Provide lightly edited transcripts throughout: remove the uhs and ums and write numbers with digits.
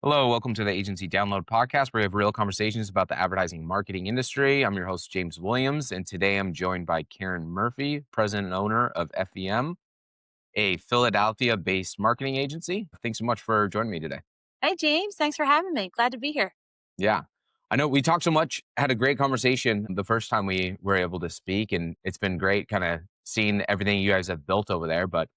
Hello, welcome to the Agency Download Podcast, where we have real conversations about the advertising marketing industry. I'm your host, James Williams, and today I'm joined by Karen Murphy, president and owner of FEM, a Philadelphia based marketing agency. Thanks so much for joining me today. Hey, James. Thanks for having me. Glad to be here. Yeah. I know we talked so much, had a great conversation the first time we were able to speak, and it's been great kind of seeing everything you guys have built over there. But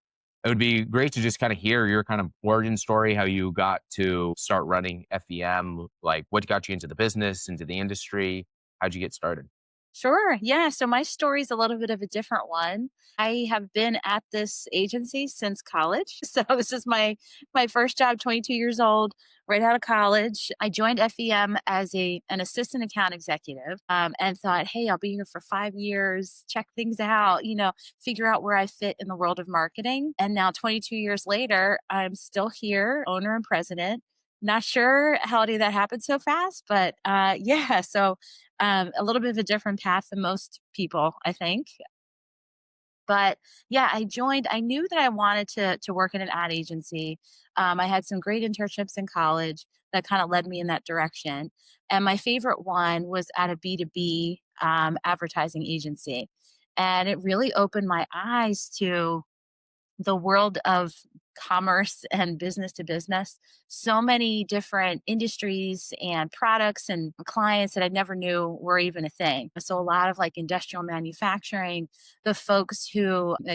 it would be great to just kind of hear your kind of origin story, how you got to start running FEM, like what got you into the business, into the industry. How'd you get started? Sure. Yeah. So my story is a little bit of a different one. I have been at this agency since college. So this is my first job, 22 years old, right out of college. I joined FEM as an assistant account executive, and thought, hey, I'll be here for 5 years, check things out, figure out where I fit in the world of marketing. And now 22 years later, I'm still here, owner and president. Not sure how did that happen so fast, but yeah. So a little bit of a different path than most people, I think. But yeah, I joined. I knew that I wanted to work in an ad agency. I had some great internships in college that kind of led me in that direction. And my favorite one was at a B2B advertising agency. And it really opened my eyes to the world of commerce and business to business, so many different industries and products and clients that I never knew were even a thing. So a lot of like industrial manufacturing, the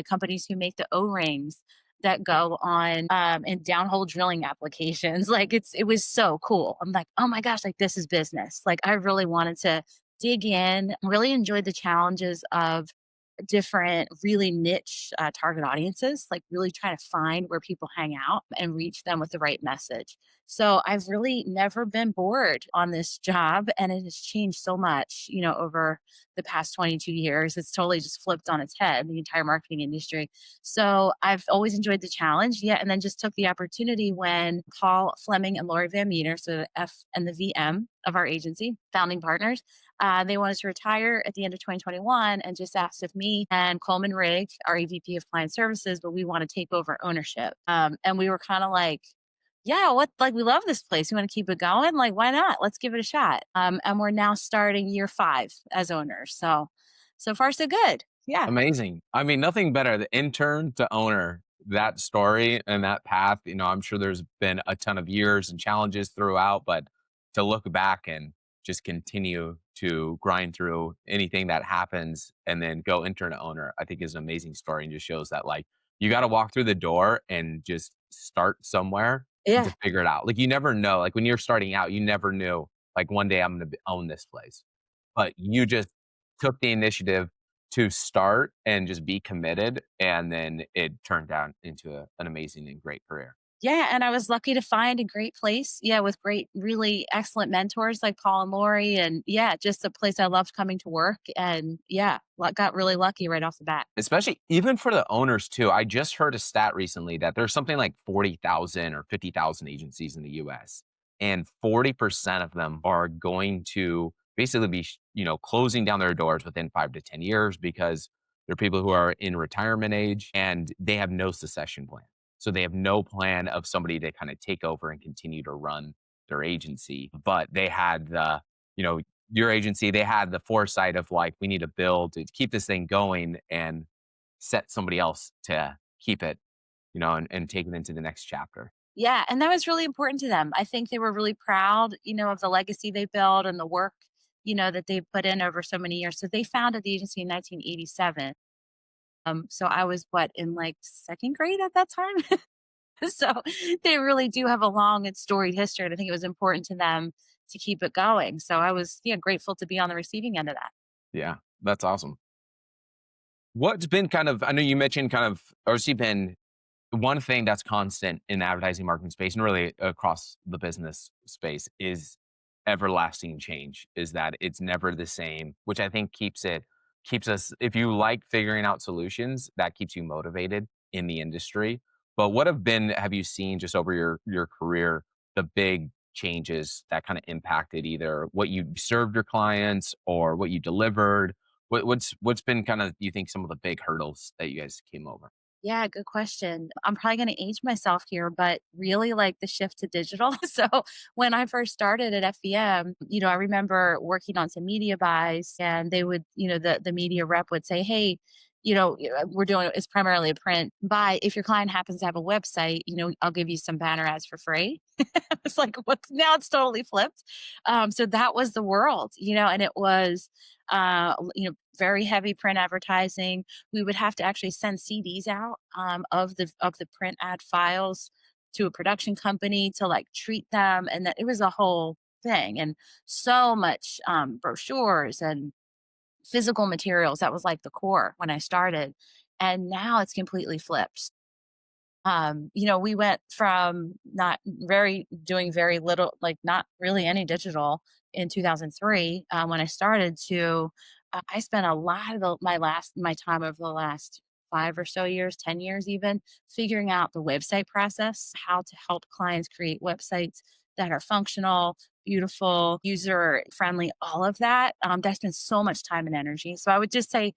companies who make the O-rings that go on in downhole drilling applications. Like it was so cool. I'm like, oh my gosh, like this is business. Like I really wanted to dig in, really enjoyed the challenges of different really niche target audiences, like really trying to find where people hang out and reach them with the right message. So I've really never been bored on this job, and it has changed so much, over the past 22 years. It's totally just flipped on its head, the entire marketing industry. So I've always enjoyed the challenge. Yeah. And then just took the opportunity when Paul Fleming and Lori Van Meter, so the F and the VM of our agency, founding partners, they wanted to retire at the end of 2021 and just asked if me and Coleman Rigg, our EVP of Client Services, but we want to take over ownership. And we were kind of like, yeah, like we love this place. We want to keep it going. Like, why not? Let's give it a shot. And we're now starting year 5 as owners. So far so good. Yeah. Amazing. I mean, nothing better, the intern to owner, that story and that path. I'm sure there's been a ton of years and challenges throughout, but to look back and just continue to grind through anything that happens and then go intern to owner, I think is an amazing story and just shows that like you got to walk through the door and just start somewhere Yeah. to figure it out. Like you never know. Like when you're starting out, you never knew like one day I'm going to own this place, but you just took the initiative to start and just be committed, and then it turned out into an amazing and great career. Yeah, and I was lucky to find a great place, yeah, with great, really excellent mentors like Paul and Lori, and yeah, just a place I loved coming to work, and yeah, got really lucky right off the bat. Especially even for the owners too. I just heard a stat recently that there's something like 40,000 or 50,000 agencies in the US, and 40% of them are going to basically be, closing down their doors within 5 to 10 years because they're people who are in retirement age and they have no succession plan. So they have no plan of somebody to kind of take over and continue to run their agency, but they had you know, your agency, they had the foresight of like, we need to build to keep this thing going and set somebody else to keep it, and take it into the next chapter. Yeah, and that was really important to them. I think they were really proud, of the legacy they built and the work, that they put in over so many years. So they founded the agency in 1987. So I was in like second grade at that time. So they really do have a long and storied history. And I think it was important to them to keep it going. So I was, yeah, grateful to be on the receiving end of that. Yeah, that's awesome. What's been kind of, I know you mentioned kind of, obviously been one thing that's constant in the advertising marketing space and really across the business space is everlasting change, is that it's never the same, which I think keeps us, if you like figuring out solutions, that keeps you motivated in the industry. But have you seen just over your career, the big changes that kind of impacted either what you served your clients or what you delivered? What's been kind of, you think, some of the big hurdles that you guys came over? Yeah, good question. I'm probably going to age myself here, but really like the shift to digital. So when I first started at FBM, I remember working on some media buys and they would, the media rep would say, hey, we're doing it's primarily a print buy. If your client happens to have a website, I'll give you some banner ads for free. It's like what now it's totally flipped. So that was the world, and it was very heavy print advertising. We would have to actually send CDs out of the print ad files to a production company to like treat them, and that it was a whole thing, and so much brochures and physical materials. That was like the core when I started, and now it's completely flipped. We went from not very doing very little, like not really any digital in 2003 when I started to I spent a lot of my time over the last 5 or so years, 10 years even, figuring out the website process, how to help clients create websites that are functional, beautiful, user friendly, all of that. That's been so much time and energy. So I would just say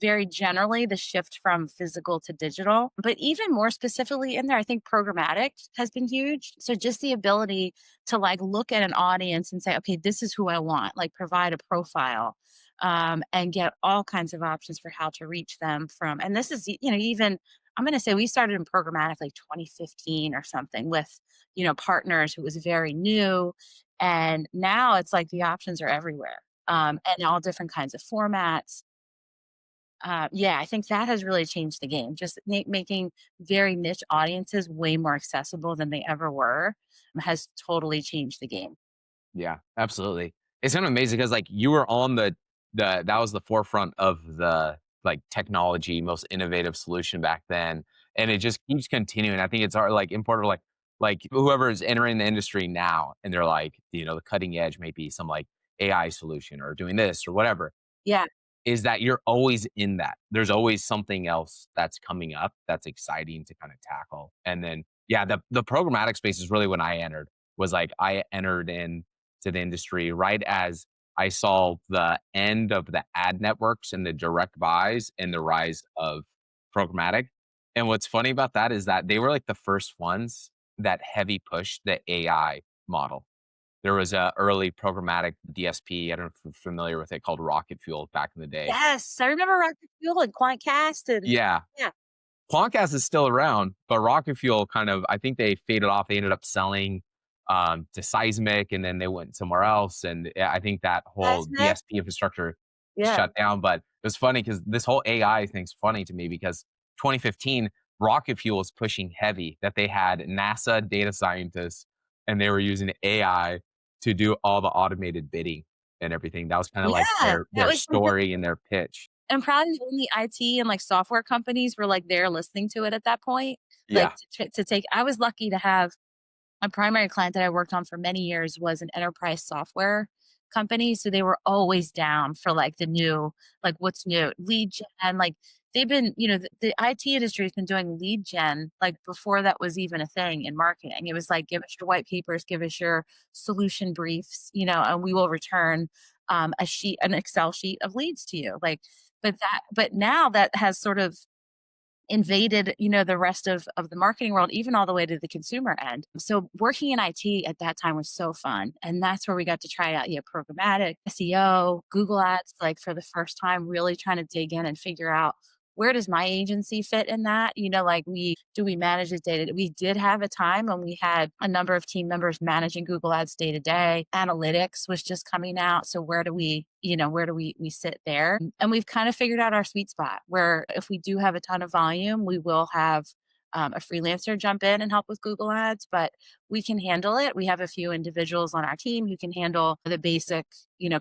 very generally the shift from physical to digital. But even more specifically in there, I think programmatic has been huge. So just the ability to like look at an audience and say, okay, this is who I want, like provide a profile and get all kinds of options for how to reach them from. And this is, even I'm going to say we started in programmatic like 2015 or something with, partners who was very new. And now it's like the options are everywhere and all different kinds of formats. Yeah, I think that has really changed the game. Just making very niche audiences way more accessible than they ever were has totally changed the game. Yeah, absolutely. It's kind of amazing because like you were on the that was the forefront of the like technology, most innovative solution back then, and it just keeps continuing. I think it's like important, like whoever is entering the industry now, and they're like, the cutting edge may be some like AI solution or doing this or whatever. Yeah. Is that you're always in that. There's always something else that's coming up that's exciting to kind of tackle. And then, yeah, the programmatic space is really when I entered, was like I entered in to the industry right as I saw the end of the ad networks and the direct buys and the rise of programmatic. And what's funny about that is that they were like the first ones that heavy pushed the AI model. There was a early programmatic DSP, I don't know if you're familiar with it, called Rocket Fuel back in the day. Yes, I remember Rocket Fuel and Quantcast and Yeah. yeah. Quantcast is still around, but Rocket Fuel kind of I think they faded off. They ended up selling, to Seismic, and then they went somewhere else, and, I think that whole Seismic? DSP infrastructure Yeah. shut down, but it was funny because this whole AI thing's funny to me because 2015, Rocket Fuel was pushing heavy that they had NASA data scientists, and they were using AI to do all the automated bidding and everything. That was kinda like Yeah, that their was story and their pitch. and probably only IT and, like, software companies were, like, there listening to it at that point, like, Yeah. to take I was lucky to have a primary client that I worked on for many years was an enterprise software company, so they were always down for, like, the new like, what's new? Lead gen, like, they've been the IT industry has been doing lead gen, like, before that was even a thing in marketing. It was like, "Give us your white papers, give us your solution briefs, and we will return, an Excel sheet of leads to you." Like, but now that has sort of invaded, the rest of the marketing world, even all the way to the consumer end. So working in IT at that time was so fun. And that's where we got to try out, programmatic, SEO, Google Ads, like for the first time, really trying to dig in and figure out where does my agency fit in that? Like we manage it day to day? We did have a time when we had a number of team members managing Google Ads day to day. Analytics was just coming out. So where do we sit there? And we've kind of figured out our sweet spot where if we do have a ton of volume, we will have a freelancer jump in and help with Google Ads, but we can handle it. We have a few individuals on our team who can handle the basic,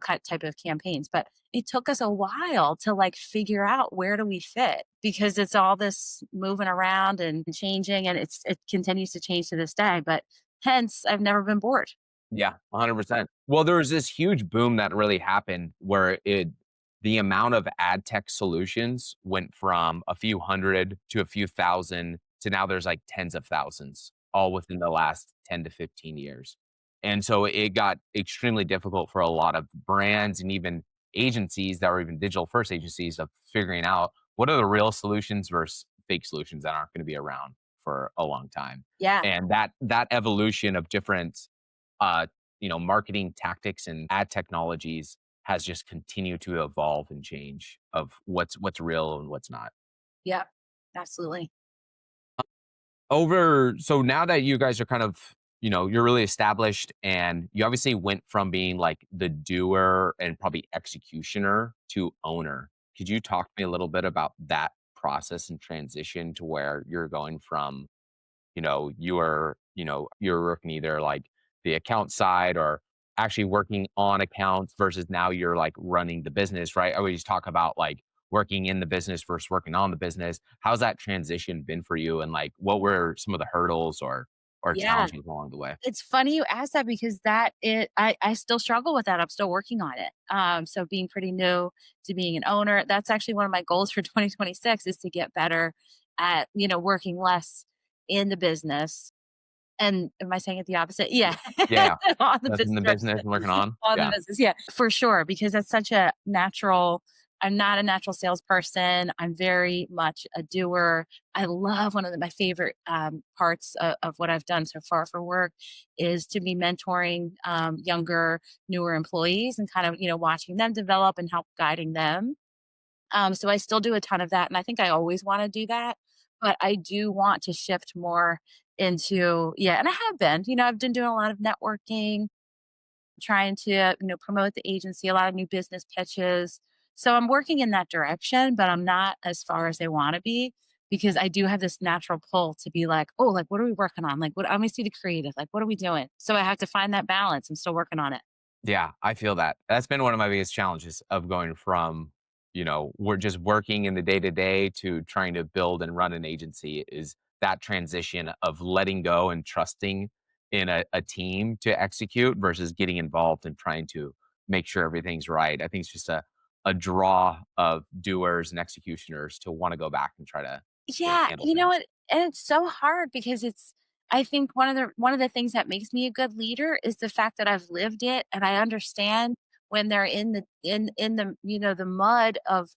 cut type of campaigns. But it took us a while to like figure out where do we fit because it's all this moving around and changing, and it continues to change to this day. But hence, I've never been bored. Yeah, 100%. Well, there was this huge boom that really happened where the amount of ad tech solutions went from a few hundred to a few thousand to now there's like tens of thousands, all within the last 10 to 15 years. And so it got extremely difficult for a lot of brands and even agencies that were even digital first agencies of figuring out what are the real solutions versus fake solutions that aren't going to be around for a long time. Yeah. And that evolution of different uh, marketing tactics and ad technologies has just continued to evolve and change of what's real and what's not. Yeah. Absolutely. Over so now that you guys are kind of, you're really established and you obviously went from being like the doer and probably executioner to owner. Could you talk to me a little bit about that process and transition to where you're going from, you're working either like the account side or actually working on accounts versus now you're like running the business, right? I always talk about like working in the business versus working on the business. How's that transition been for you? And like what were some of the hurdles or Yeah. challenges along the way? It's funny you asked that because I still struggle with that. I'm still working on it. So being pretty new to being an owner, that's actually one of my goals for 2026 is to get better at, working less in the business. And am I saying it the opposite? Yeah. Yeah. On the That's in the business business and working on. on the Yeah. business, yeah, for sure, because that's such a natural. I'm not a natural salesperson. I'm very much a doer. I love one of my favorite parts of what I've done so far for work is to be mentoring younger, newer employees and kind of, watching them develop and help guiding them. So I still do a ton of that, and I think I always want to do that, but I do want to shift more into, yeah, and I have been, I've been doing a lot of networking, trying to, promote the agency, a lot of new business pitches. So I'm working in that direction, but I'm not as far as I want to be because I do have this natural pull to be like, oh, like, what are we working on? Like, what, I me see the creative, like, what are we doing? So I have to find that balance. I'm still working on it. Yeah, I feel that. That's been one of my biggest challenges of going from, we're just working in the day to day to trying to build and run an agency is that transition of letting go and trusting in a team to execute versus getting involved and trying to make sure everything's right. I think it's just a draw of doers and executioners to want to go back and try to, Yeah, handle you know things. what? And it's so hard because I think one of the things that makes me a good leader is the fact that I've lived it and I understand when they're in the, the mud of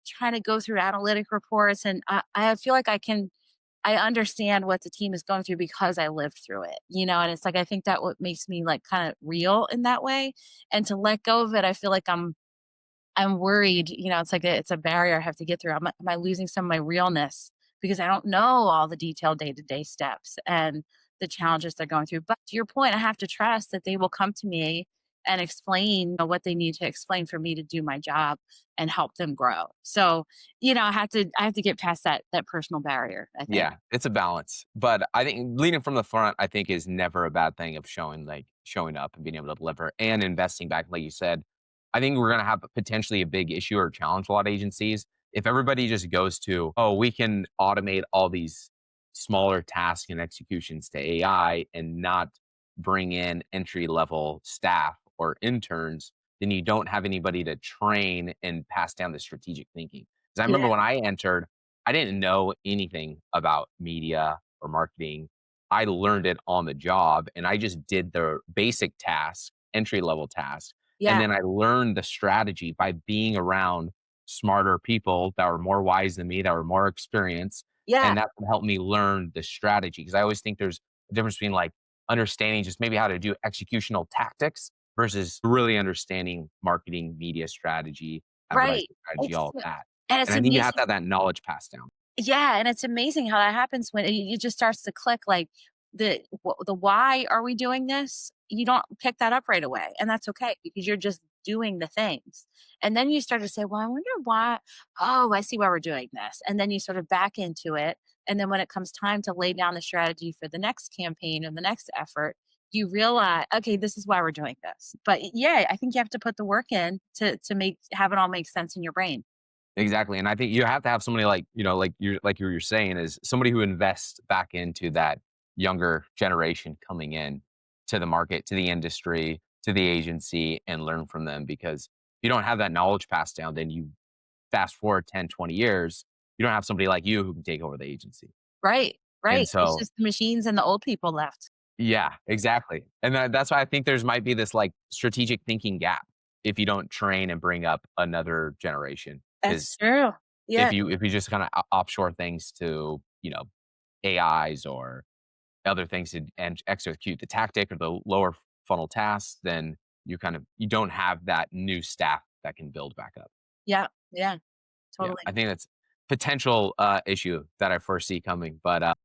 trying to go through analytic reports, and I feel like I understand what the team is going through because I lived through it, and it's like I think that what makes me like kind of real in that way. And to let go of it, I feel like I'm worried, it's like it's a barrier I have to get through. Am I losing some of my realness because I don't know all the detailed day-to-day steps and the challenges they're going through. But to your point, I have to trust that they will come to me and explain, what they need to explain for me to do my job and help them grow. So, I have to get past that personal barrier, I think. Yeah, it's a balance, but I think leading from the front, I think is never a bad thing of showing up and being able to deliver and investing back, like you said. I think we're gonna have potentially a big issue or challenge a lot of agencies if everybody just goes to, oh, we can automate all these smaller tasks and executions to AI and not bring in entry level staff or interns, then you don't have anybody to train and pass down the strategic thinking. Because I remember Yeah. when I entered, I didn't know anything about media or marketing. I learned it on the job and I just did the basic tasks, entry level tasks. And Yeah. then I learned the strategy by being around smarter people that were more wise than me, that were more experienced. Yeah. And that helped me learn the strategy. Because I always think there's a difference between like understanding just maybe how to do executional tactics versus really understanding marketing, media strategy, Right. advertising strategy, It's all of that. and And it's I think you have to amazing. have that knowledge passed down. Yeah, and it's amazing how that happens when it just starts to click, like, the why are we doing this? You don't pick that up right away, and that's okay because you're just doing the things. And then you start to say, "Well, I wonder why. Oh, I see why we're doing this." And then you sort of back into it, and then when it comes time to lay down the strategy for the next campaign or the next effort, you realize, "Okay, this is why we're doing this." But yeah, I think you have to put the work in to make have it all make sense in your brain. Exactly, and I think you have to have somebody like, like you were saying, is somebody who invests back into that younger generation coming in to the market, to the industry, to the agency, and learn from them because if you don't have that knowledge passed down, then you fast forward 10, 20 years, you don't have somebody like you who can take over the agency. Right, And right. It's so just the machines and the old people left. yeah, exactly. And that's why I think there's might be this like strategic thinking gap if you don't train and bring up another generation. That's Because true. Yeah. if you just kind of offshore things to, AIs or other things and execute the tactic or the lower funnel tasks, then you don't have that new staff that can build back up. Yeah. Yeah. Yeah, Totally. I think that's potential issue that I foresee coming. But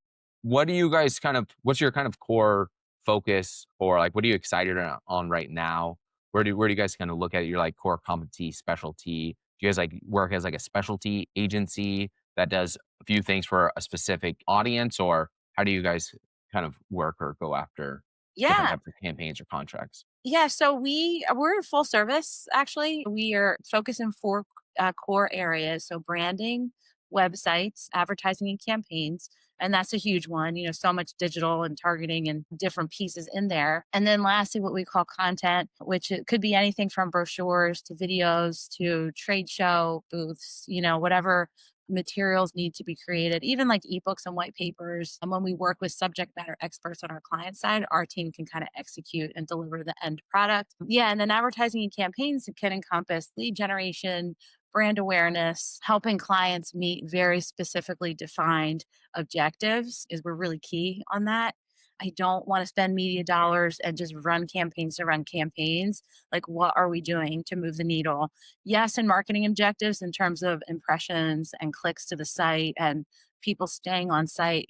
what do you guys what's your kind of core focus, or like what are you excited on right now? Where do you guys kind of look at your like core competency, specialty? Do you guys like work as like a specialty agency that does a few things for a specific audience, or how do you guys kind of work or go after different Yeah. types of campaigns or contracts? Yeah, so we're full service actually. We are focused in 4 core areas, so branding, websites, advertising and campaigns, and that's a huge one, so much digital and targeting and different pieces in there. And then lastly, what we call content, which it could be anything from brochures to videos to trade show booths, whatever materials need to be created, even like ebooks and white papers. And when we work with subject matter experts on our client side, our team can kind of execute and deliver the end product. Yeah. And then advertising and campaigns can encompass lead generation, brand awareness, helping clients meet very specifically defined objectives is we're really key on that. I don't want to spend media dollars and just run campaigns to run campaigns. Like, what are we doing to move the needle? Yes, and marketing objectives in terms of impressions and clicks to the site and people staying on site,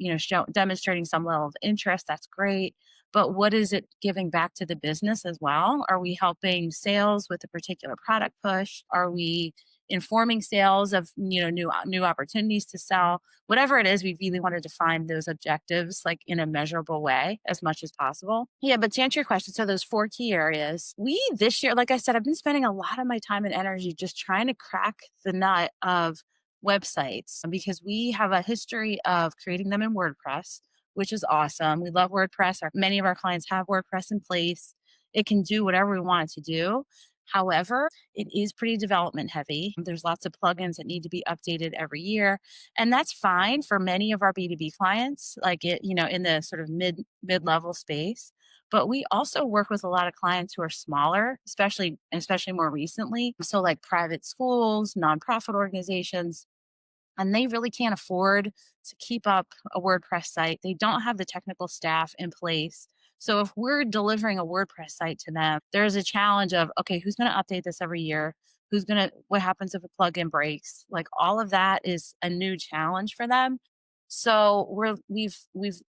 demonstrating some level of interest. That's great. But what is it giving back to the business as well? Are we helping sales with a particular product push? Are we informing sales of new opportunities to sell? Whatever it is, we really want to define those objectives like in a measurable way as much as possible. Yeah, but to answer your question, so those 4 key areas, we this year, like I said, I've been spending a lot of my time and energy just trying to crack the nut of websites because we have a history of creating them in WordPress, which is awesome. We love WordPress. Many of our clients have WordPress in place. It can do whatever we want it to do. However, it is pretty development heavy. There's lots of plugins that need to be updated every year, and that's fine for many of our B2B clients, like in the sort of mid-level space. But we also work with a lot of clients who are smaller, especially more recently. So like private schools, nonprofit organizations, and they really can't afford to keep up a WordPress site. They don't have the technical staff in place. So if we're delivering a WordPress site to them, there's a challenge of, okay, who's going to update this every year? What happens if a plugin breaks? Like all of that is a new challenge for them. So we've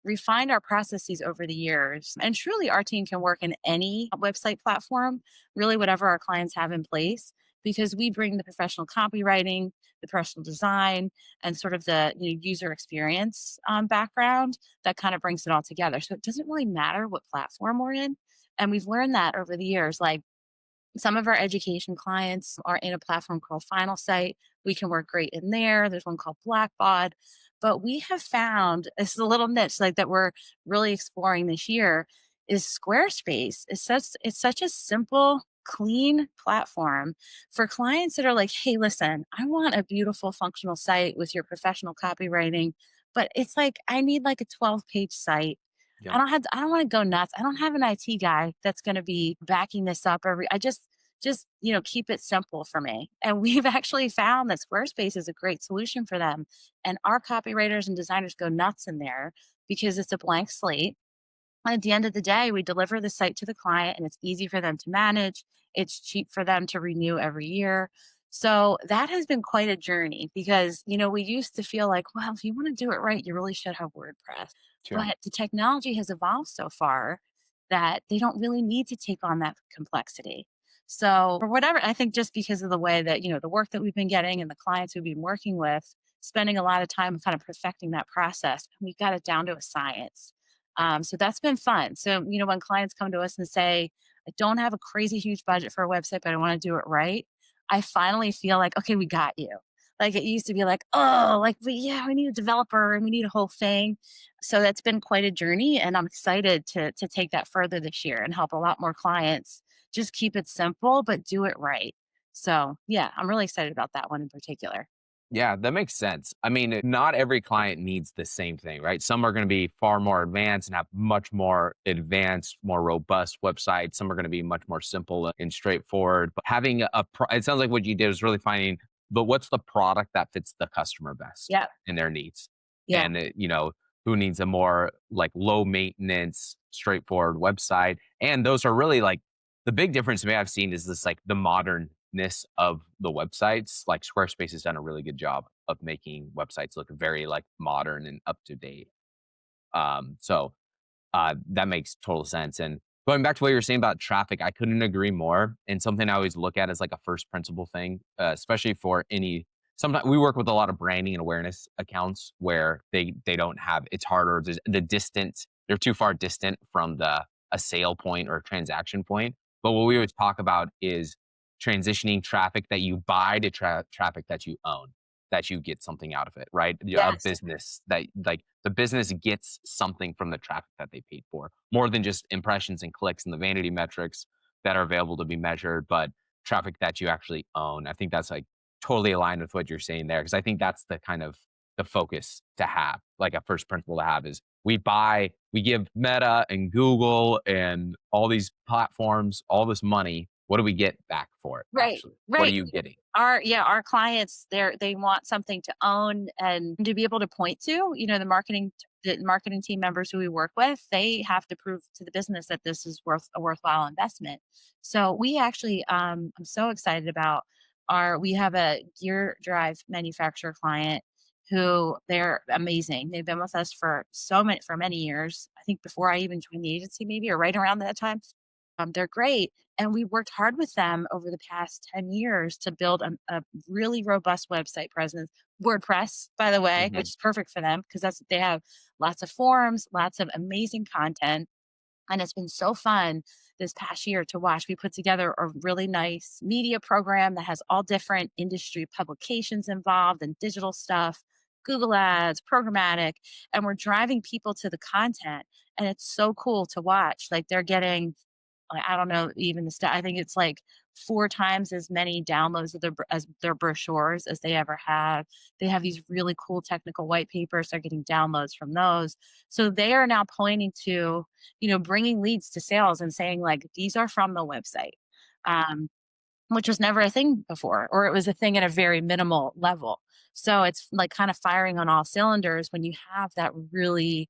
refined our processes over the years, and truly our team can work in any website platform, really whatever our clients have in place, because we bring the professional copywriting, the personal design, and sort of the user experience background that kind of brings it all together. So it doesn't really matter what platform we're in, and we've learned that over the years. Like some of our education clients are in a platform called Final Site. We can work great in there. There's one called Blackbaud. But we have found this is a little niche like that we're really exploring this year is Squarespace. It's such a simple, clean platform for clients that are like, hey, listen, I want a beautiful functional site with your professional copywriting, but it's like I need like a 12-page site. Yeah. I don't want to go nuts. I don't have an IT guy that's going to be backing this up I just keep it simple for me. And we've actually found that Squarespace is a great solution for them. And our copywriters and designers go nuts in there because it's a blank slate. At the end of the day, we deliver the site to the client and it's easy for them to manage. It's cheap for them to renew every year. So that has been quite a journey because, we used to feel like, well, if you want to do it right, you really should have WordPress. Sure. But the technology has evolved so far that they don't really need to take on that complexity. So, for whatever, I think just because of the way that, the work that we've been getting and the clients we've been working with, spending a lot of time kind of perfecting that process, we got it down to a science. So that's been fun. So, when clients come to us and say, I don't have a crazy huge budget for a website, but I want to do it right, I finally feel like, okay, we got you. Like it used to be like, oh, like, we need a developer and we need a whole thing. So that's been quite a journey. And I'm excited to take that further this year and help a lot more clients just keep it simple, but do it right. So yeah, I'm really excited about that one in particular. Yeah, that makes sense. I mean, not every client needs the same thing, right? Some are going to be far more advanced and have much more advanced, more robust websites. Some are going to be much more simple and straightforward. But having it sounds like what you did was really finding but what's the product that fits the customer best Yeah. and their needs? Yeah. And, who needs a more like low maintenance, straightforward website? And those are really like the big difference to me I've seen is this like the modernness of the websites. Like Squarespace has done a really good job of making websites look very like modern and up to date. So that makes total sense. And going back to what you were saying about traffic, I couldn't agree more. And something I always look at as like a first principle thing, especially for any. Sometimes we work with a lot of branding and awareness accounts where they don't have. It's harder. There's the distance. They're too far distant from the a sale point or a transaction point. But what we always talk about is transitioning traffic that you buy to traffic that you own, that you get something out of it, right? A Yes. business that like the business gets something from the traffic that they paid for, more than just impressions and clicks and the vanity metrics that are available to be measured, but traffic that you actually own. I think that's like totally aligned with what you're saying there, because I think that's the kind of the focus to have, like a first principle to have is we give Meta and Google and all these platforms all this money. What do we get back for it Right. actually? What are Right. you getting? Our clients, they want something to own and to be able to point to. The marketing team members who we work with, they have to prove to the business that this is worth a worthwhile investment. So we actually, I'm so excited about our. We have a gear drive manufacturer client who they're amazing. They've been with us for many years. I think before I even joined the agency, maybe or right around that time. They're great. And we worked hard with them over the past 10 years to build a really robust website presence. WordPress, by the way, which Mhm. is perfect for them because they have lots of forums, lots of amazing content. And it's been so fun this past year to watch. We put together a really nice media program that has all different industry publications involved and digital stuff, Google Ads, programmatic, and we're driving people to the content. And it's so cool to watch. Like they're getting I don't know even the stat. I think it's like 4 times as many downloads of as their brochures as they ever have. They have these really cool technical white papers. They're getting downloads from those. So they are now pointing to, bringing leads to sales and saying like, "These are from the website," um, which was never a thing before, or it was a thing at a very minimal level. So it's like kind of firing on all cylinders when you have that really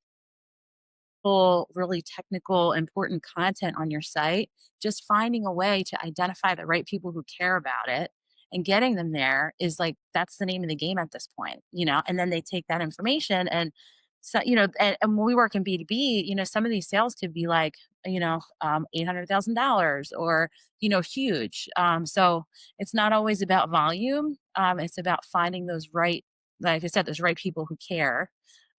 technical, important content on your site, just finding a way to identify the right people who care about it and getting them there is like that's the name of the game at this point. And then they take that information and and when we work in B2B, some of these sales could be like, $800,000 or, huge. So it's not always about volume. It's about finding those right, like I said, those right people who care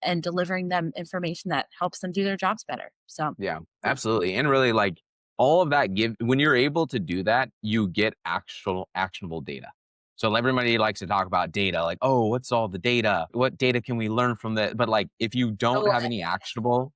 and delivering them information that helps them do their jobs better. So, Yeah, yeah. absolutely. And really like all of that give when you're able to do that, you get actual actionable data. So everybody likes to talk about data, like, oh, what's all the data? What data can we learn from that? But like if you don't So, have any actionable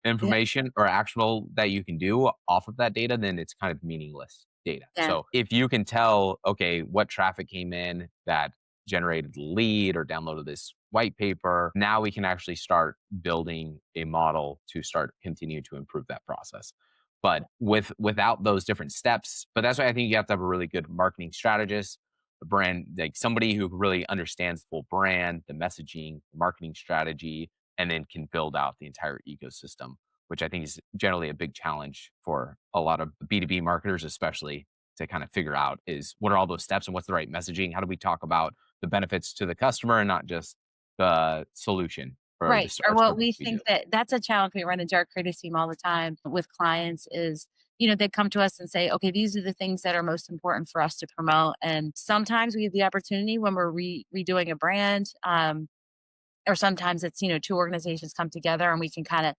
yeah, information or actionable that you can do off of that data, then it's kind of meaningless data. yeah, So if you can tell, okay, what traffic came in that generated the lead or downloaded this white paper, now we can actually start building a model to start continue to improve that process. But without those different steps, but that's why I think you have to have a really good marketing strategist, a brand like somebody who really understands the full brand, the messaging, the marketing strategy, and then can build out the entire ecosystem, which I think is generally a big challenge for a lot of B2B marketers, especially to kind of figure out is what are all those steps and what's the right messaging? How do we talk about the benefits to the customer and not just the solution for right. this Or our what service we we do? think that's a challenge we run into our creative team all the time with clients is, they come to us and say, okay, these are the things that are most important for us to promote. And sometimes we have the opportunity when we're redoing a brand. Or sometimes it's, two organizations come together and we can kind of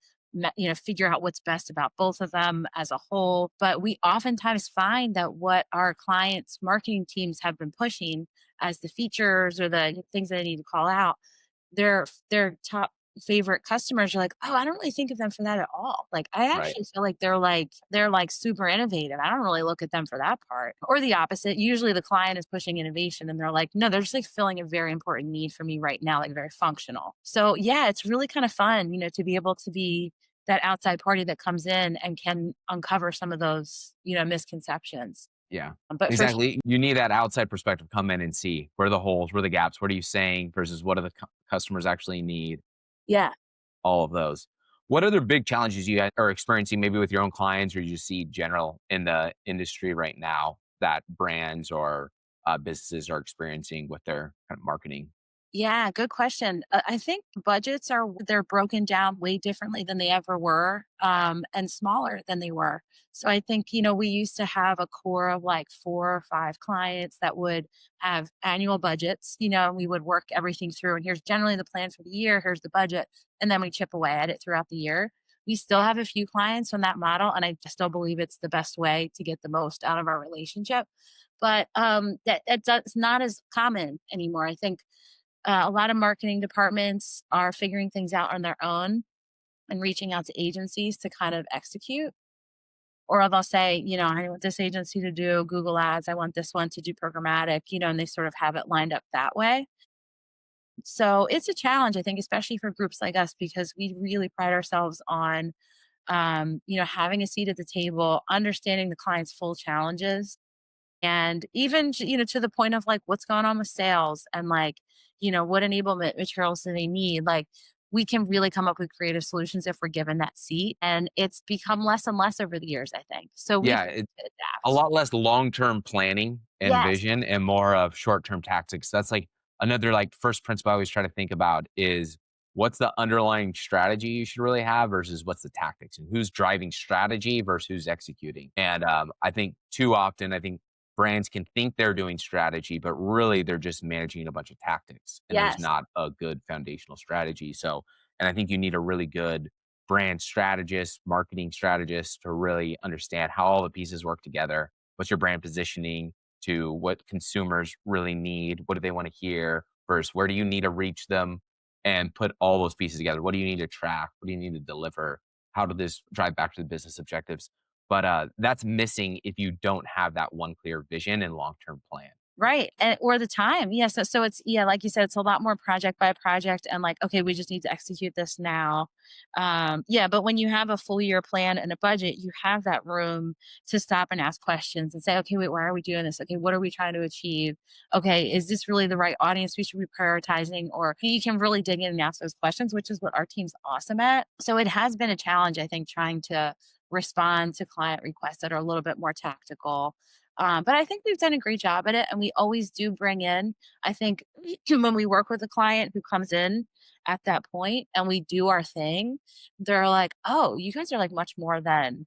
figure out what's best about both of them as a whole. But we oftentimes find that what our clients marketing teams have been pushing as the features or the things that they need to call out, their top favorite customers are like, "Oh, I don't really think of them for that at all." Like, I Right. actually feel like they're like super innovative. I don't really look at them for that part. Or the opposite. Usually the client is pushing innovation and they're like, "No, they're just like filling a very important need for me right now, like very functional." So, yeah, it's really kind of fun, to be able to be that outside party that comes in and can uncover some of those, misconceptions. Yeah, But for exactly. You need that outside perspective, come in and see where are the holes, where are the gaps, what are you saying versus what do the customers actually need, yeah. all of those. What other big challenges you guys are experiencing maybe with your own clients or you just see general in the industry right now that brands or businesses are experiencing with their kind of marketing? Yeah, good question. I think budgets are they're broken down way differently than they ever were, and smaller than they were. So I think, we used to have a core of like 4 or 5 clients that would have annual budgets, and we would work everything through. And here's generally the plan for the year, here's the budget, and then we chip away at it throughout the year. We still have a few clients from that model, and I still believe it's the best way to get the most out of our relationship. But that's not as common anymore. I think a lot of marketing departments are figuring things out on their own and reaching out to agencies to kind of execute. Or they'll say, I want this agency to do Google ads. I want this one to do programmatic, and they sort of have it lined up that way. So it's a challenge, I think, especially for groups like us, because we really pride ourselves on, having a seat at the table, understanding the client's full challenges, and even, to the point of like what's going on with sales and like, what enablement materials do they need? Like we can really come up with creative solutions if we're given that seat. And it's become less and less over the years, I think. So we've Yeah, had to a adapt. lot less long-term planning and Yes. vision and more of short-term tactics. That's like another like first principle I always try to think about is what's the underlying strategy you should really have versus what's the tactics and who's driving strategy versus who's executing. And I think too often, I think brands can think they're doing strategy, but really they're just managing a bunch of tactics and there's Yes. not a good foundational strategy. So, and I think you need a really good brand strategist, marketing strategist to really understand how all the pieces work together. What's your brand positioning to what consumers really need? What do they want to hear? Versus where do you need to reach them and put all those pieces together? What do you need to track? What do you need to deliver? How do this drive back to the business objectives? But that's missing if you don't have that one clear vision and long term plan. Right, and or the time, yeah, so it's yeah, like you said, it's a lot more project by project and like, "Okay, we just need to execute this now." Yeah, but when you have a full year plan and a budget, you have that room to stop and ask questions and say, "Okay, wait, why are we doing this? Okay, what are we trying to achieve? Okay, is this really the right audience we should be prioritizing?" Or you can really dig in and ask those questions, which is what our team's awesome at. So it has been a challenge, I think, trying to respond to client requests that are a little bit more tactical, but I think we've done a great job at it, and we always do bring in. I think when we work with a client who comes in at that point and we do our thing, they're like, "Oh, you guys are like much more than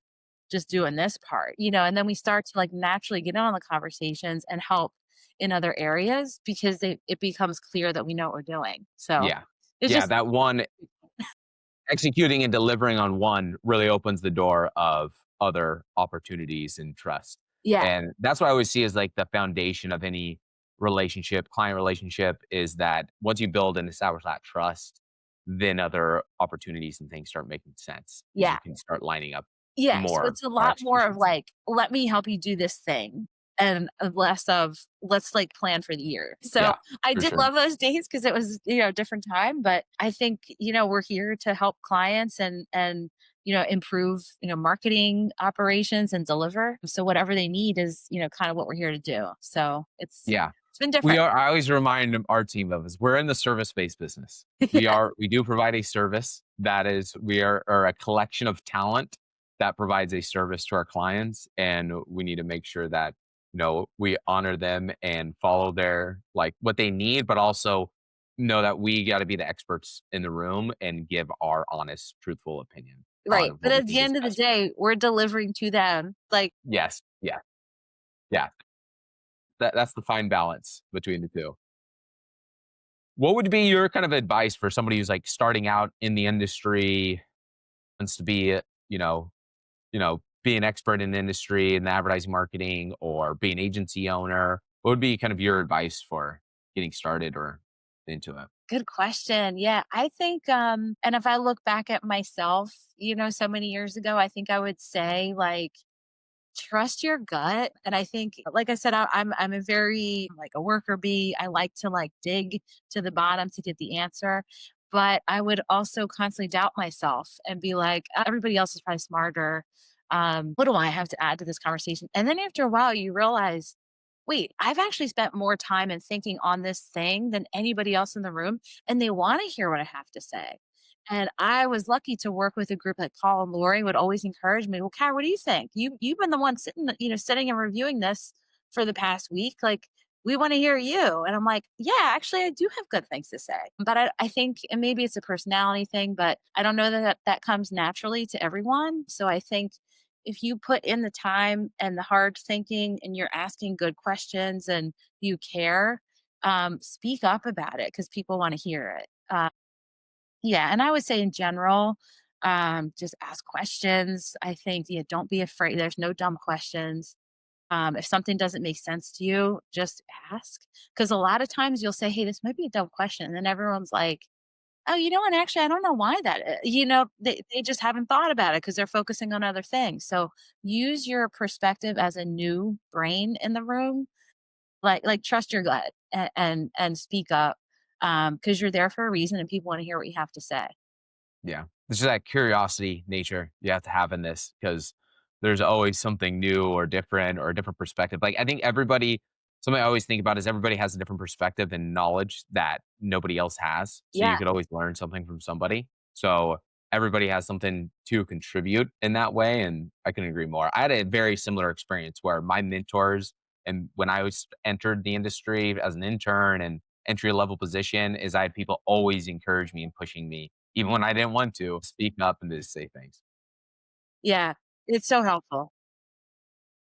just doing this part," and then we start to like naturally get in on the conversations and help in other areas because it becomes clear that we know what we're doing. So Yeah. it's Yeah. just That one executing and delivering on one really opens the door of other opportunities and trust. yeah, And that's what I always see as like the foundation of any relationship, client relationship is that once you build and establish that trust, then other opportunities and things start making sense because yeah. you can start lining up Yeah, so more it's a on lot more of execution side. like, "Let me help you do this thing," and less of, "Let's, like, plan for the year." So, Yeah, I for did sure. love those days because it was, a different time, but I think, we're here to help clients and, improve, marketing operations and deliver. So whatever they need is, kind of what we're here to do. So Yeah. it's been We different. are I always remind our team of is we're in the service-based business. Yeah, We do provide a service that is we are a collection of talent that provides a service to our clients, and we need to make sure that, we honor them and follow their like, what they need, but also know that we gotta be the experts in the room and give our honest, truthful opinion on right, but what we at the think is end of the best. day, we're delivering to them, like Yes. Yeah. Yeah. That's the fine balance between the 2. What would be your kind of advice for somebody who's like starting out in the industry, wants to be, you know, be an expert in the industry in the advertising marketing or be an agency owner? What would be kind of your advice for getting started or into it? good question. Yeah, I think and if I look back at myself, so many years ago, I think I would say like trust your gut. And I think like I said, I'm a very like a worker bee. I like to like dig to the bottom to get the answer. But I would also constantly doubt myself and be like, everybody else is probably smarter. What do I have to add to this conversation? And then after a while, you realize, wait, I've actually spent more time and thinking on this thing than anybody else in the room, and they want to hear what I have to say. And I was lucky to work with a group like Paul and Lori would always encourage me. Well, Kat, what do you think? You've been the one sitting, sitting and reviewing this for the past week. Like, we want to hear you. And I'm like, yeah, actually, I do have good things to say. But I think, and maybe it's a personality thing, but I don't know that comes naturally to everyone. So I think if you put in the time and the hard thinking and you're asking good questions and you care, speak up about it because people want to hear it. Yeah, and I would say in general, just ask questions. I think, yeah, don't be afraid. There's no dumb questions. If something doesn't make sense to you, just ask. Because a lot of times you'll say, "Hey, this might be a dumb question," and then everyone's like, "Oh, you know what? Actually, I don't know why that." They just haven't thought about it because they're focusing on other things. So use your perspective as a new brain in the room. Like trust your gut and speak up because you're there for a reason and people want to hear what you have to say. Yeah. It's just that curiosity nature you have to have in this because there's always something new or a different perspective. Like I think something I always think about is everybody has a different perspective and knowledge that nobody else has. So Yeah, you could always learn something from somebody. So everybody has something to contribute in that way. And I couldn't agree more. I had a very similar experience where my mentors and when I was entered the industry as an intern and entry level position is I had people always encourage me and pushing me even when I didn't want to, speak up and just say things. yeah, it's so helpful.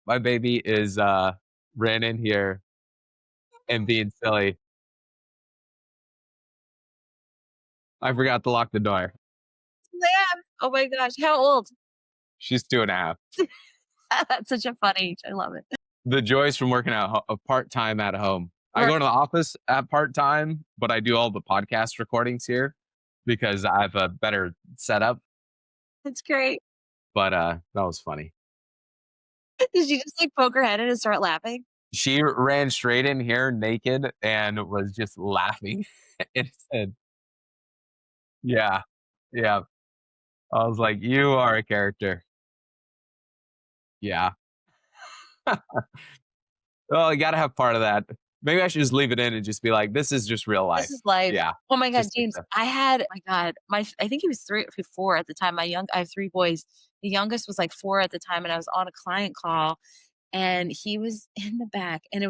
My baby is ran in here and being silly. I forgot to lock the door. Yeah. Oh my gosh, how old? She's 2.5. That's such a fun age. I love it. The joys from working part time at home. I Right. go to the office at part time, but I do all the podcast recordings here because I have a better setup. That's great. But that was funny. Did you just like poke her head in and start laughing? She ran straight in here naked and was just laughing and said, "Yeah, yeah." I was like, "You are a character." Yeah. Oh, you gotta have part of that. Maybe I should just leave it in and just be like, "This is just real This life." is life. Yeah, Oh my god, just James, accept. I had my god, I think he was 3 or 4 at the time. I have 3 boys. The youngest was like 4 at the time, and I was on a client call, and he was in the back, and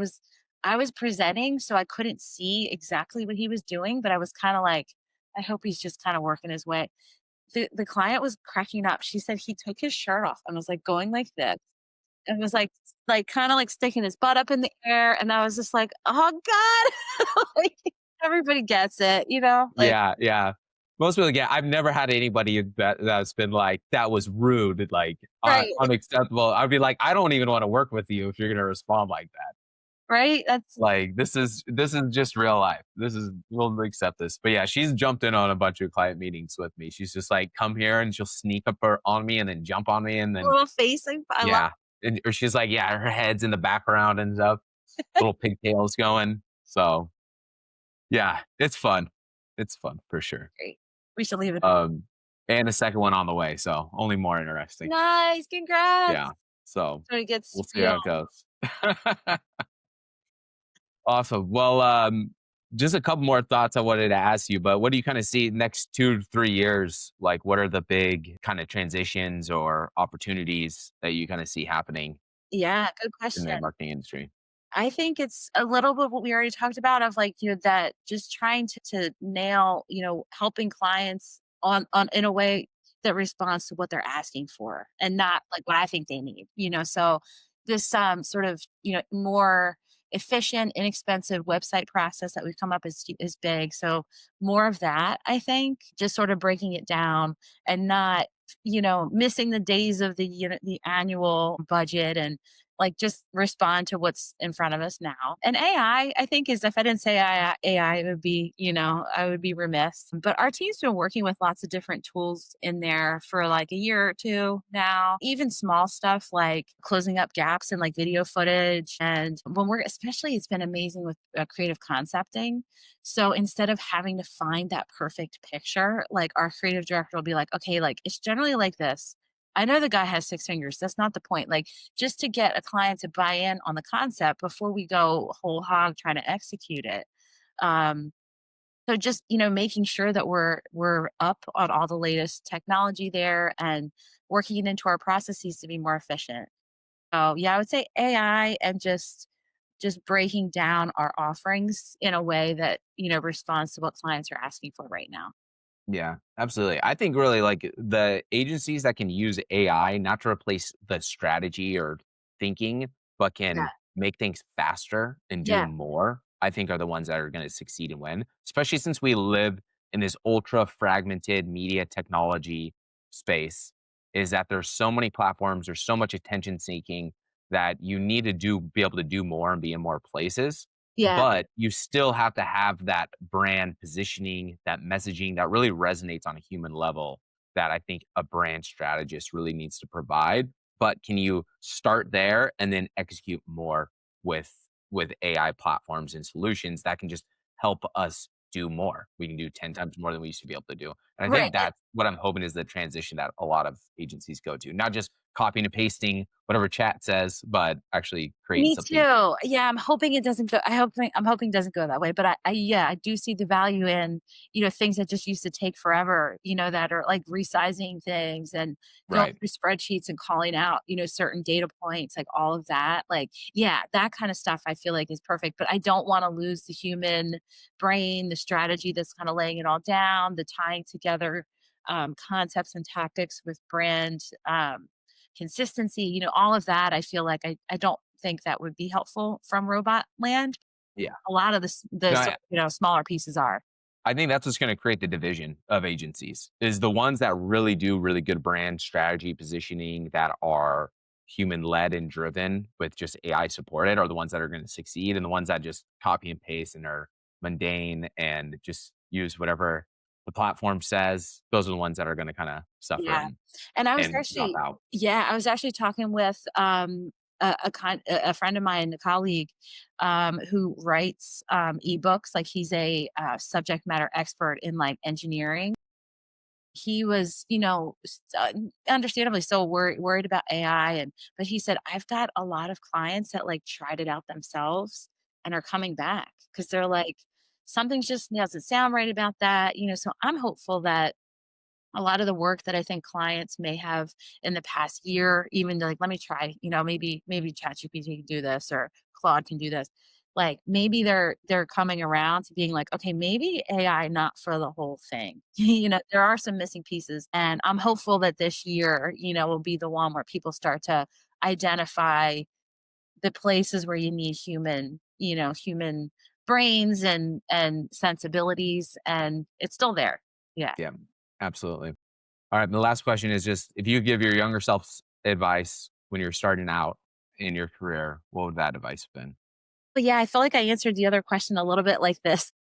I was presenting, so I couldn't see exactly what he was doing, but I was kinda like, "I hope he's just kinda working his way." The client was cracking up. She said he took his shirt off and was, like, going like this, and was, kinda, like, sticking his butt up in the air, and I was just like, "Oh god." Like, everybody gets it, Like, Yeah, yeah. Most people get I've never had anybody that's been like, "That was rude," like, right, unacceptable. I'd be like, "I don't even wanna work with you if you're gonna respond like that." right? That's Like, this is just real life. We'll accept this. But yeah, she's jumped in on a bunch of client meetings with me. She's just like, "Come here," and she'll sneak up on me and then jump on me and a then little facing. I love yeah. And or she's like, yeah, her head's in the background and stuff, little pigtails going. So, yeah, it's fun. It's fun for sure. great. We should leave it. Um, and a second one on the way, so only more interesting. Nice, Yeah. congrats. So, So it gets we'll see real. how it goes. Awesome. Well, just a couple more thoughts I wanted to ask you, but what do you kinda see next 2 to 3 years? Like, what are the big kinda transitions or opportunities that you kinda see happening Yeah, good in the question. marketing industry? I think it's a little bit what we already talked about of like, that just trying to nail, helping clients on in a way that responds to what they're asking for and not like what I think they need, So this sort of, more efficient, inexpensive website process that we've come up is big. So more of that, I think, just sort of breaking it down and not, missing the days of the annual budget and like just respond to what's in front of us now. And I think is if I didn't say AI, it would be, I would be remiss. But our team's been working with lots of different tools in there for like a year or two now. Even small stuff like closing up gaps in like video footage. And when especially it's been amazing with creative concepting. So instead of having to find that perfect picture, like our creative director will be like, okay, like it's generally like this. I know the guy has 6 fingers, that's not the point, like, just to get a client to buy in on the concept before we go whole hog trying to execute it. Um, so just, making sure that we're up on all the latest technology there and working it into our processes to be more efficient. So, yeah, I would say AI and just breaking down our offerings in a way that, responds to what clients are asking for right now. Yeah, absolutely. I think really like the agencies that can use AI not to replace the strategy or thinking, but Yeah. can make things faster and do Yeah. more, I think are the ones that are going to succeed and win, especially since we live in this ultra fragmented media technology space. Is that there's so many platforms, there's so much attention seeking that you need to be able to do more and be in more places, Yeah. but you still have to have that brand positioning, that messaging that really resonates on a human level that I think a brand strategist really needs to provide. But can you start there and then execute more with with AI platforms and solutions that can just help us do more? We can do 10 times more than we used to be able to do. And I Right. think that's what I'm hoping is the transition that a lot of agencies go to, not just copying and pasting whatever chat says, but actually creating Me something. too. Yeah, I'm hoping it doesn't go I'm hoping it doesn't go that way, but I do see the value in, things that just used to take forever, that are like resizing things and going Right. through spreadsheets and calling out, certain data points, like all of that. Like, yeah, that kind of stuff I feel like is perfect, but I don't want to lose the human brain, the strategy that's kind of laying it all down, the tying together concepts and tactics with brand consistency, all of that. I feel like I don't think that would be helpful from robot land. Yeah. A lot of the No, smaller pieces are. I think that's what's gonna create the division of agencies, is the ones that really do really good brand strategy positioning that are human-led and driven with just AI supported are the ones that are gonna succeed, and the ones that just copy and paste and are mundane and just use whatever the platform says, those are the ones that are gonna kinda suffer Yeah. And and drop out. I was actually talking with, a friend of mine, a colleague, who writes, ebooks, like, he's a, subject matter expert in, like, engineering. He was, understandably so worried about AI, but he said, "I've got a lot of clients that, like, tried it out themselves and are coming back because 'cause they're like, something just doesn't sound right about that," so I'm hopeful that a lot of the work that I think clients may have in the past year, even like, let me try, maybe ChatGPT can do this or Claude can do this. Like maybe they're coming around to being like, okay, maybe AI not for the whole thing. There are some missing pieces. And I'm hopeful that this year, will be the one where people start to identify the places where you need human brains and sensibilities, and it's still there. Yeah. Yeah, absolutely. Alright, the last question is just if you give your younger self advice when you're starting out in your career, what would that advice have been? But yeah, I feel like I answered the other question a little bit like this.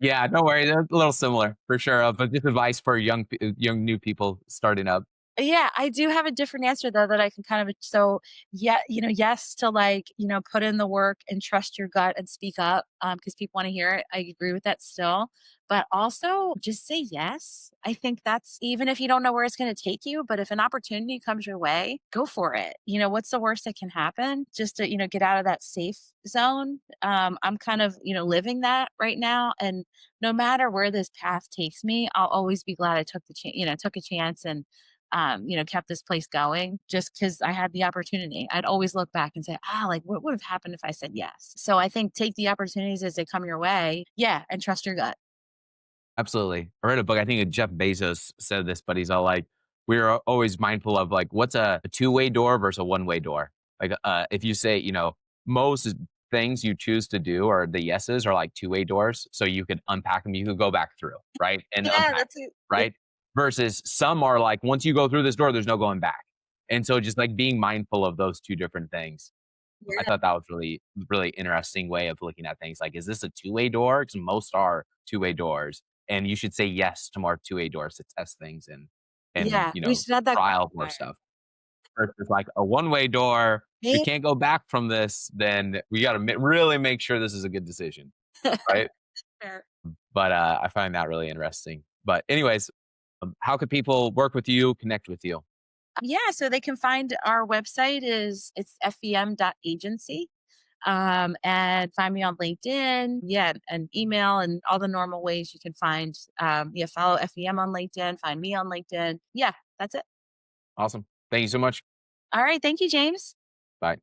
Yeah, don't worry, they're a little similar for sure, but just advice for young new people starting up. Yeah, I do have a different answer though that I can kind of so yeah, yes to like, put in the work and trust your gut and speak up because people want to hear it. I agree with that still. But also just say yes. I think that's even if you don't know where it's going to take you, but if an opportunity comes your way, go for it. What's the worst that can happen? Just to, get out of that safe zone. I'm kind of, living that right now. And no matter where this path takes me, I'll always be glad I took the chance, took a chance and kept this place going just because I had the opportunity. I'd always look back and say, like, what would have happened if I said yes? So I think take the opportunities as they come your way. Yeah. And trust your gut. Absolutely. I read a book, I think Jeff Bezos said this, but he's all like, "We're always mindful of, like, what's a two-way door versus a one-way door?" Like, if you say, most things you choose to do or the yeses are like two-way doors, so you could unpack them, you could go back through, right? And Yeah, unpack, that's it. Yeah. right? Versus some are like, once you go through this door, there's no going back. And so just, like, being mindful of those 2 different things. I Yeah. thought that was really, really interesting way of looking at things. Like, is this a two-way door? Because most are two-way doors, and you should say yes to more two-way doors to test things and Yeah. We should add that trial more qualifier. stuff. Versus like a one-way door, we Me? can't go back from this. Then we got to really make sure this is a good decision, right? Fair. But I find that really interesting. But anyways, how could people work with you, connect with you? Yeah, so they can find our website is it's fem.agency. And find me on LinkedIn. Yeah, and email and all the normal ways you can find. Yeah, follow FEM on LinkedIn. Find me on LinkedIn. Yeah, that's it. Awesome. Thank you so much. All right. Thank you, James. Bye.